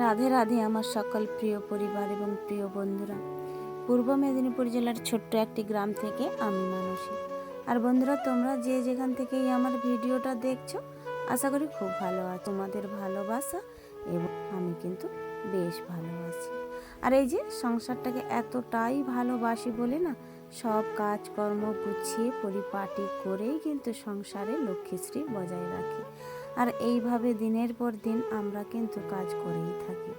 রাধে রাধে আমার সকল প্রিয় পরিবার এবং প্রিয় বন্ধুরা। পূর্ব মেদিনীপুর জেলার ছোট্ট একটি গ্রাম থেকে আমি মানসী। আর বন্ধুরা, তোমরা যে যেখান থেকেই আমার ভিডিওটা দেখছো, আশা করি খুব ভালো আছো। তোমাদের ভালোবাসা এবং আমি কিন্তু বেশ ভালো আছি। আর এই যে সংসারটাকে এতটাই ভালোবাসি বলে না, সব কাজকর্ম গুছিয়ে পরিপাটি করেই কিন্তু সংসারে লক্ষ্মীশ্রী বজায় রাখি। আর এইভাবে দিনের পর দিন আমরা কিন্তু কাজ করেই থাকি।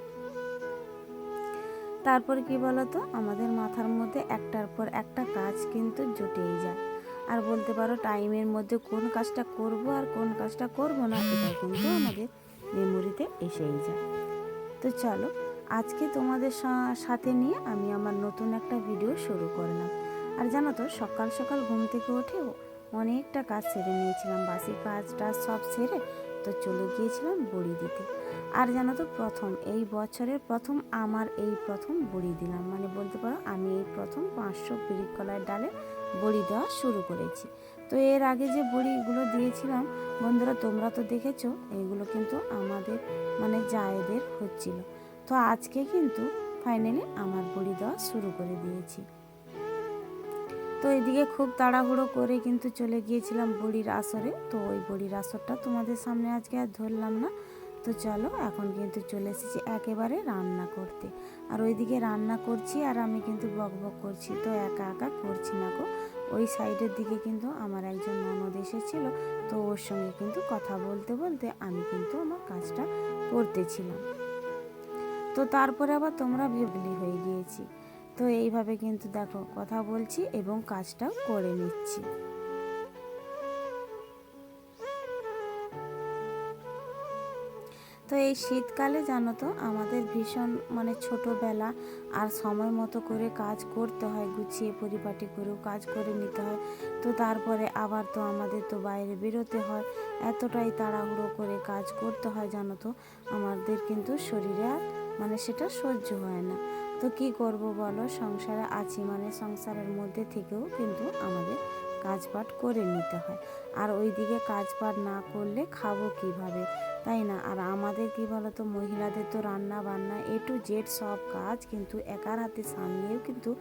তারপর কি বলতো, আমাদের মাথার মধ্যে একটার পর একটা কাজ কিন্তু জুটেই যায়। আর বলতে পারো টাইমের মধ্যে কোন কাজটা করব আর কোন কাজটা করব না, এটা কিন্তু আমাদের মেমোরিতে এসেই যায়। তো চলো, আজকে তোমাদের সাথে নিয়ে আমি আমার নতুন একটা ভিডিও শুরু করলাম। আর জানো তো, সকাল সকাল ঘুম থেকে উঠেও অনেকটা কাজ সেরে নিয়েছিলাম, বাসি কাজটা সব সেরে তো চলে গিয়েছিলাম বড়ি দিতে। আর জানো তো, এই বছরের প্রথম বড়ি দিলাম, মানে বলতে পারো আমি এই প্রথম 500 বিড়ি কলার ডালে বড়ি দেওয়া শুরু করেছি। তো এর আগে যে বড়িগুলো দিয়েছিলাম বন্ধুরা, তোমরা তো দেখেছো, এইগুলো কিন্তু আমাদের মানে জায়েদের হচ্ছিল। তো আজকে কিন্তু ফাইনালি আমার বড়ি দেওয়া শুরু করে দিয়েছি। তো এদিকে খুব তাড়াহুড়ো করে কিন্তু চলে গিয়েছিলাম বড়ির আসরে। তো ওই বড়ির আসরটা তোমাদের সামনে আজকে আর ধরলাম না। তো চলো, এখন কিন্তু চলে এসেছি একেবারে রান্না করতে। আর ওইদিকে রান্না করছি আর আমি কিন্তু বক বক করছি, তো একা একা করছি না গো। ওই সাইডের দিকে কিন্তু আমার একজন ননদ এসেছিল, তো ওর সঙ্গে কিন্তু কথা বলতে বলতে আমি কিন্তু আমার কাজটা করতেছিলাম। তো তারপরে আবার তোমরা ভেবলি হয়ে গিয়েছি। তো এইভাবে কিন্তু দেখো কথা বলছি এবং কাজটাও করে নিচ্ছি। তো এই শীতকালে জানো তো, আমাদের ভীষণ মানে ছোটোবেলা আর সময় মতো করে কাজ করতে হয়, গুছিয়ে পরিপাটি করেও কাজ করে নিতে হয়। তো তারপরে আবার তো আমাদের তো বাইরে বেরোতে হয়, এতটাই তাড়াহুড়ো করে কাজ করতে হয় জানো তো, আমাদের কিন্তু শরীরে আর মানে সেটা সহ্য হয় না। তো কি করব বলো, সংসারে আছি মানে সংসারের মধ্যে থেকেও কিন্তু আমাদের কাজপাট করে নিতে হয়। আর ওইদিকে কাজপাট না করলে খাবো কিভাবে, তাই না? আর আমাদের কি বলতো, মহিলাদের তো রান্না বান্না A to Z সব কাজ কিন্তু একার হাতে সামলেও কিন্তু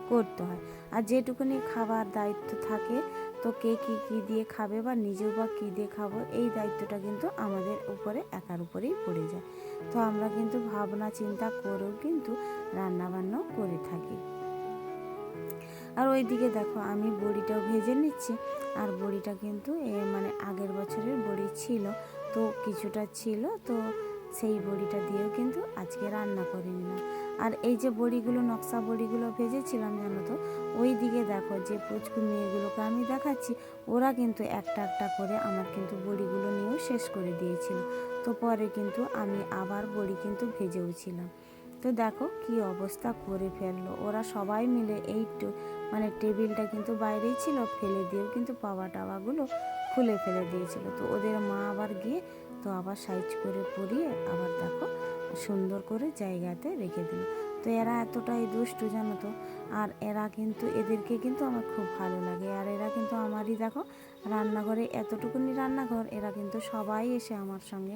করতে হয়। আর যেটুকুনি খাবার দায়িত্ব থাকে, তো কে কী দিয়ে খাবে বা নিজেও বা কী দিয়ে খাবো, এই দায়িত্বটা কিন্তু আমাদের উপরে একার উপরেই পড়ে যায়। তো আমরা কিন্তু ভাবনা চিন্তা করেও কিন্তু রান্না বান্নাও করে থাকি। আর ওইদিকে দেখো আমি বড়িটাও ভেজে নিচ্ছি। আর বড়িটা কিন্তু মানে আগের বছরের বড়ি ছিল, তো কিছুটা ছিল, তো সেই বড়িটা দিয়েও কিন্তু আজকে রান্না করে নিলাম। আর এই যে বড়িগুলো, নকশা বড়িগুলো ভেজেছিলাম জানো তো, ওই দিকে দেখো যে পুচকু মেয়েগুলোকে আমি দেখাচ্ছি, ওরা কিন্তু একটা একটা করে আমার কিন্তু বড়িগুলো নিয়েও শেষ করে দিয়েছিল। তো পরে কিন্তু আমি আবার বড়ি কিন্তু ভেজেও ছিলাম। তো দেখো কি অবস্থা করে ফেললো ওরা সবাই মিলে। মানে টেবিলটা কিন্তু বাইরেই ছিল, ফেলে দিয়েও কিন্তু পাওয়া টাওয়াগুলো খুলে ফেলে দিয়েছিল। তো ওদের মা আবার গিয়ে তো আবার সাইজ করে পরিয়ে আবার দেখো সুন্দর করে জায়গাতে রেখে দিল। তো এরা এতটাই দুষ্টু জানো তো। আর এদেরকে কিন্তু আমার খুব ভালো লাগে। আর এরা কিন্তু আমারই দেখো রান্নাঘরে, এতটুকুনি রান্নাঘর, এরা কিন্তু সবাই এসে আমার সঙ্গে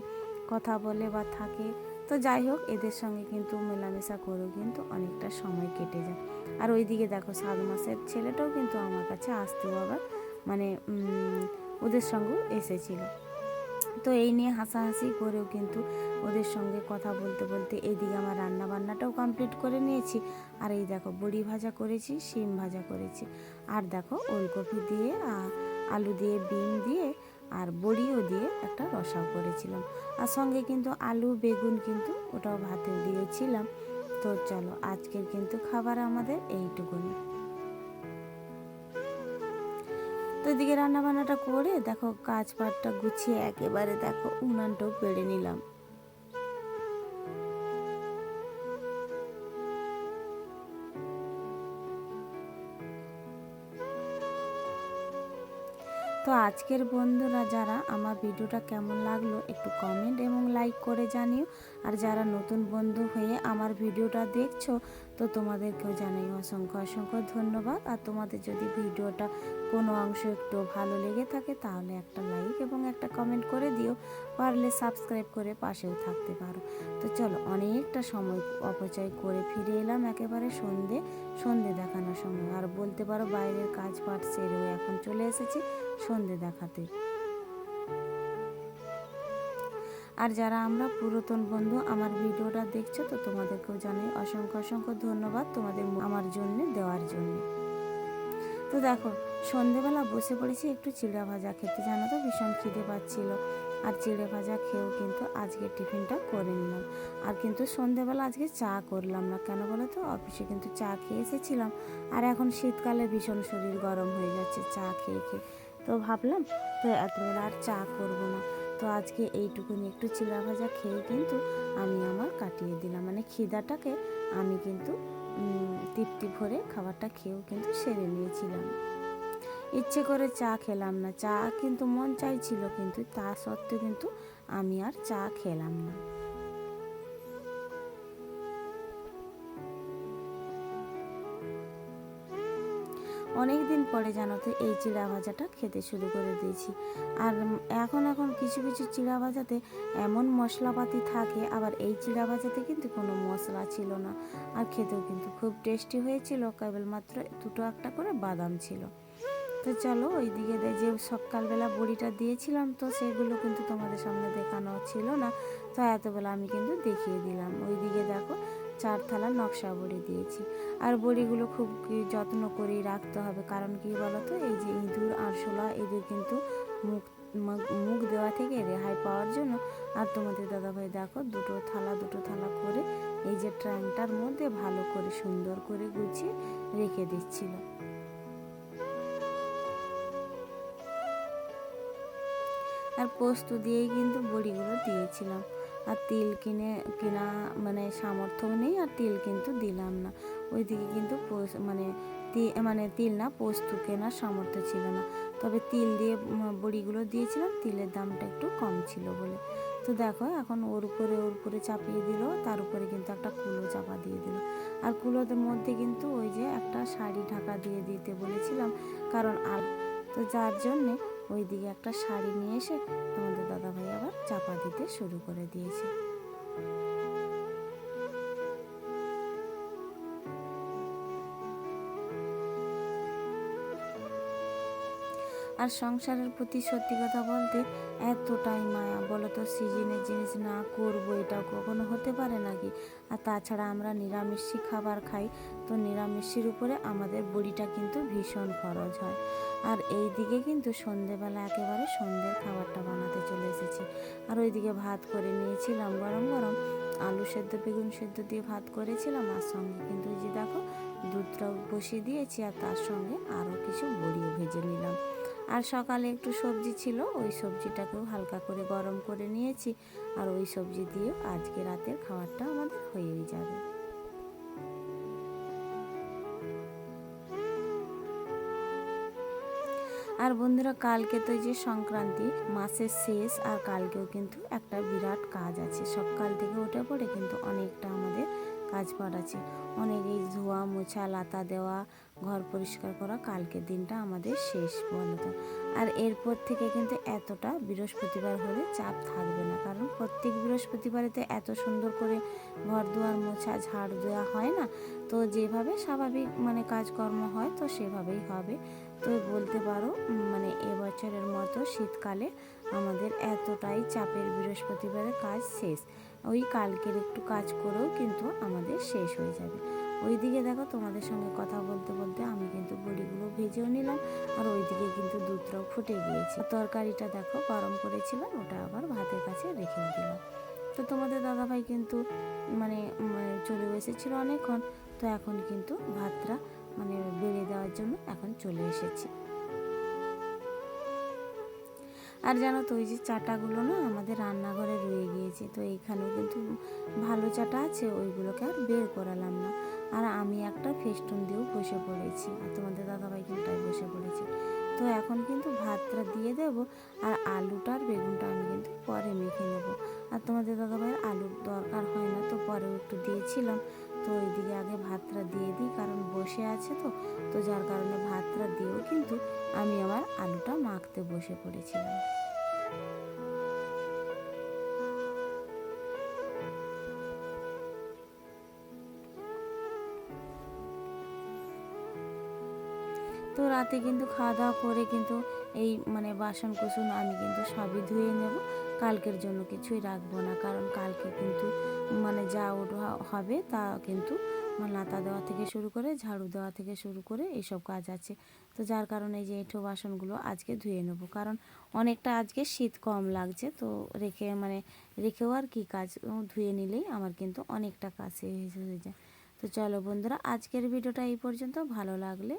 কথা বলে বা থাকে। তো যাই হোক, এদের সঙ্গে কিন্তু মেলামেশা করেও কিন্তু অনেকটা সময় কেটে যায়। আর ওইদিকে দেখো 7 মাসের ছেলেটাও কিন্তু আমার কাছে আসতেও আবার মানে ওদের সঙ্গেও এসেছিল। তো এই নিয়ে হাসাহাসি করেও কিন্তু ওদের সঙ্গে কথা বলতে বলতে এইদিকে আমার রান্না বান্নাটাও কমপ্লিট করে নিয়েছি। আর এই দেখো বড়ি ভাজা করেছি, শিম ভাজা করেছি, আর দেখো ওলকপি দিয়ে আলু দিয়ে, বিন দিয়ে আর বড়িও দিয়ে একটা রসাও করেছিলাম। আর সঙ্গে কিন্তু আলু বেগুন কিন্তু ওটাও ভাতে দিয়েছিলাম। তো চলো, আজকের কিন্তু খাবার আমাদের এইটুকুনি। তো এদিকে রান্নাবান্নাটা করে দেখো কাজ পাটটা গুছিয়ে একেবারে দেখো উনানটাও পেড়ে নিলাম। তো আজকের বন্ধুরা যারা, আমার ভিডিওটা কেমন লাগলো একটু কমেন্ট এবং লাইক করে জানিও। আর যারা নতুন বন্ধু হয়ে আমার ভিডিওটা দেখছো, তো তোমাদেরকেও জানাই অসংখ্য অসংখ্য ধন্যবাদ। আর তোমাদের যদি ভিডিওটা কোনো অংশ একটু ভালো লেগে থাকে তাহলে একটা লাইক এবং একটা কমেন্ট করে দিও, পারলে সাবস্ক্রাইব করে পাশেও থাকতে পারো। তো চলো, অনেকটা সময় অপচয় করে ফিরে এলাম একেবারে সন্ধে দেখানোর সময়। আর বলতে পারো বাইরের কাজ পাঠ সেরেও এখন চলে এসেছি সন্ধে দেখাতে। আর যারা আমরা পুরাতন বন্ধু আমার ভিডিওটা দেখছো, তো তোমাদেরকেও জানাই অসংখ্য অসংখ্য ধন্যবাদ তোমাদের আমার জন্য দেওয়ার জন্য। তো দেখো, সন্ধেবেলা বসে পড়েছি একটু চিড়া ভাজা খেতে, জানো তো ভীষণ খিদে পাচ্ছিল। আর চিড়ে ভাজা খেয়েও কিন্তু আজকে টিফিনটা করে নিলাম। আর কিন্তু সন্ধেবেলা আজকে চা করলাম না, কেন বলো তো, অফিসে কিন্তু চা খেয়ে এসেছিলাম। আর এখন শীতকালে ভীষণ শরীর গরম হয়ে যাচ্ছে চা খেয়ে খেয়ে। তো ভাবলাম তো এতবেলা আর চা করব না, তো আজকে এইটুকুনি একটু চিড়া ভাজা খেয়ে কিন্তু আমি আমার কাটিয়ে দিলাম, মানে খিদাটাকে আমি কিন্তু তৃপ্তি ভরে খাবারটা খেয়েও কিন্তু সেরে নিয়েছিলাম। ইচ্ছে করে চা খেলাম না, চা কিন্তু মন চাইছিল, কিন্তু তা সত্ত্বেও কিন্তু আমি আর চা খেলাম না। অনেক দিন পরে জানো তো এই চিড়া ভাজাটা খেতে শুরু করে দিয়েছি। আর এখন কিছু কিছু চিড়া ভাজাতে এমন মশলাপাতি থাকে, আবার এই চিড়া ভাজাতে কিন্তু কোনো মশলা ছিল না। আর খেতেও কিন্তু খুব টেস্টি হয়েছিল, কেবলমাত্র দুটো একটা করে বাদাম ছিল। তো চলো, ওইদিকে যে সকালবেলা বড়িটা দিয়েছিলাম, তো সেগুলো কিন্তু তোমাদের সামনে দেখানো ছিল না, তো এতবেলা আমি কিন্তু দেখিয়ে দিলাম। ওইদিকে দেখো 4 থালা নকশা বড়ি দিয়েছি। আর বড়িগুলো খুব যত্ন করেই রাখতে হবে, কারণ কি বলতো, এই যে ইঁদুর আরশোলা এদের কিন্তু মুখ মুখ দেওয়া থেকে রেহাই পাওয়ার জন্য। আর তোমাদের দাদাভাই দেখো দুটো থালা করে এই যে ট্যাংটার মধ্যে ভালো করে সুন্দর করে গুছিয়ে রেখে দিচ্ছিল। আর পোস্ত দিয়েই কিন্তু বড়িগুলো দিয়েছিলাম। আর তিল কেনা মানে সামর্থ্যও নেই, আর তিল কিন্তু দিলাম না। ওইদিকে কিন্তু মানে তিল না, পোস্ত কেনার সামর্থ্য ছিল না, তবে তিল দিয়ে বড়িগুলো দিয়েছিলাম, তিলের দামটা একটু কম ছিল বলে। তো দেখো এখন ওর উপরে চাপিয়ে দিল, তার উপরে কিন্তু একটা কুলো চাপা দিয়ে দিল। আর কুলোদের মধ্যে কিন্তু ওই যে একটা শাড়ি ঢাকা দিয়ে দিতে বলেছিলাম, কারণ তো যার জন্যে ওইদিকে একটা শাড়ি নিয়ে এসে তোমাদের দাদাভাই আবার চাপা দিতে শুরু করে দিয়েছে। আর সংসারের প্রতি সত্যি কথা বলতে এতটাই মায়া, বলো তো, সিজনের জিনিস না করবো এটা কখনো হতে পারে নাকি? আর তাছাড়া আমরা নিরামিষি খাবার খাই, তো নিরামিষের উপরে আমাদের বড়িটা কিন্তু ভীষণ খরচ হয়। আর এই দিকে কিন্তু সন্ধেবেলা একেবারে সন্ধ্যের খাবারটা বানাতে চলে এসেছি। আর ওইদিকে ভাত করে নিয়েছিলাম গরম গরম, আলু সেদ্ধ বেগুন সেদ্ধ দিয়ে ভাত করেছিলাম, আর সঙ্গে কিন্তু ওই যে দেখো দুধটাও বসিয়ে দিয়েছি, আর তার সঙ্গে আরও কিছু বড়িও ভেজে নিলাম। আর সকালে একটু সবজি ছিল, ওই সবজিটাকেও হালকা করে গরম করে নিয়েছি। আর ওই সবজি দিয়েও আজকে রাতের খাবারটা আমাদের হয়েই যাবে। আর বন্ধুরা, কালকে তো যে সংক্রান্তি, মাসের শেষ, আর কালকেও কিন্তু একটা বিরাট কাজ আছে। সকাল থেকে উঠে পড়ে কিন্তু অনেকটা আমাদের কাজ পাঠ আছে, অনেক এই ধোয়া মোছা লাতা দেওয়া ঘর পরিষ্কার করা, কালকের দিনটা আমাদের শেষ বলতো। আর এরপর থেকে কিন্তু এতটা বৃহস্পতিবার হলে চাপ থাকবে না, কারণ প্রত্যেক বৃহস্পতিবারেতে এত সুন্দর করে ঘর দুয়ার মোছা ঝাড় দেওয়া হয় না, তো যেভাবে স্বাভাবিক মানে কাজকর্ম হয় তো সেভাবেই হবে। তো বলতে পারো মানে এবছরের মতো শীতকালে আমাদের এতটাই চাপের বৃহস্পতিবারের কাজ শেষ, ওই কালকের একটু কাজ করেও কিন্তু আমাদের শেষ হয়ে যাবে। ওইদিকে দেখো তোমাদের সঙ্গে কথা বলতে বলতে আমি কিন্তু বড়িগুলো ভেজেও নিলাম, আর ওইদিকে কিন্তু দুধটাও ফুটে গিয়েছে। তরকারিটা দেখো গরম করেছিলাম, ওটা আবার ভাতের কাছে রেখে দিলাম। তো তোমাদের দাদাভাই কিন্তু মানে চলে এসেছিলো অনেকক্ষণ, তো এখন কিন্তু ভাতটা মানে বেড়ে দেওয়ার জন্য এখন চলে এসেছি। আর জানো তো, ওই যে চাটাগুলো না আমাদের রান্নাঘরে রয়ে গিয়েছে, তো এইখানেও কিন্তু ভালো চাটা আছে, ওইগুলোকে আর বের করালাম না। আর আমি একটা ফেস্টুন দিয়েও বসে পড়েছি, আর তোমাদের দাদাভাই কিন্তু বসে পড়েছি। তো এখন কিন্তু ভাতটা দিয়ে দেব, আর আলুটা আর বেগুনটা আমি কিন্তু পরে মেখে নেব। আর তোমাদের দাদাভাইয়ের আলুর দরকার হয় না, তো পরেও একটু দিয়েছিলাম। তো ওইদিকে আগে ভাতটা দিয়ে দিই, কারণ বসে আছে তো তো যার কারণে ভাতটা দিয়েও কিন্তু আমি আমার আলুটা মাখতে বসে পড়েছিলাম। তো রাতে কিন্তু খাওয়া দাওয়া করে কিন্তু এই মানে বাসন কুসন আমি কিন্তু সবই ধুয়ে নেব। কালকের জন্য কিছুই রাখবো না, কারণ কালকে কিন্তু মানে যা ওঠা হবে তা কিন্তু লাতা দেওয়া থেকে শুরু করে ঝাড়ু দেওয়া থেকে শুরু করে এইসব কাজ আছে। তো যার কারণে এই যে এঁঠো বাসনগুলো আজকে ধুয়ে নেব, কারণ অনেকটা আজকে শীত কম লাগছে, তো রেখেও আর কি কাজ, ধুয়ে নিলেই আমার কিন্তু অনেকটা কাজ হয়ে যায়। তো চলো বন্ধুরা, আজকের ভিডিওটা এই পর্যন্ত। ভালো লাগলে